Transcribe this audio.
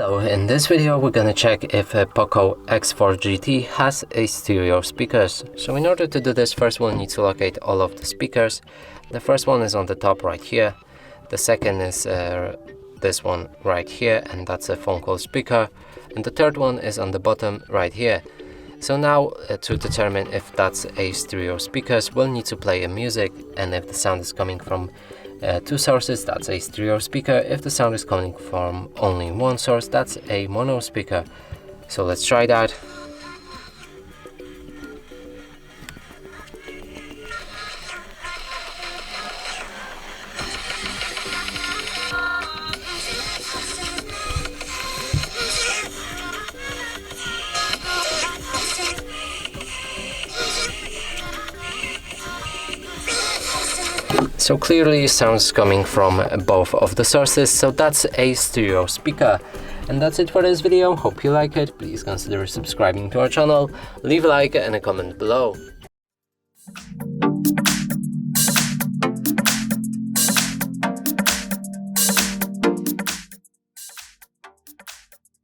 Hello, in this video we're gonna check if a POCO X4 GT has a stereo speakers. So in order to do this, first we'll need to locate all of the speakers. The first one is on the top right here. The second is this one right here, and that's a phone call speaker. And the third one is on the bottom right here. So now to determine if that's a stereo speakers, we'll need to play a music, and if the sound is coming from two sources, that's a stereo speaker. If the sound is coming from only one source, that's a mono speaker. So let's try that. So clearly sounds coming from both of the sources, so that's a stereo speaker. And that's it for this video. Hope you like it. Please consider subscribing to our channel, leave a like and a comment below.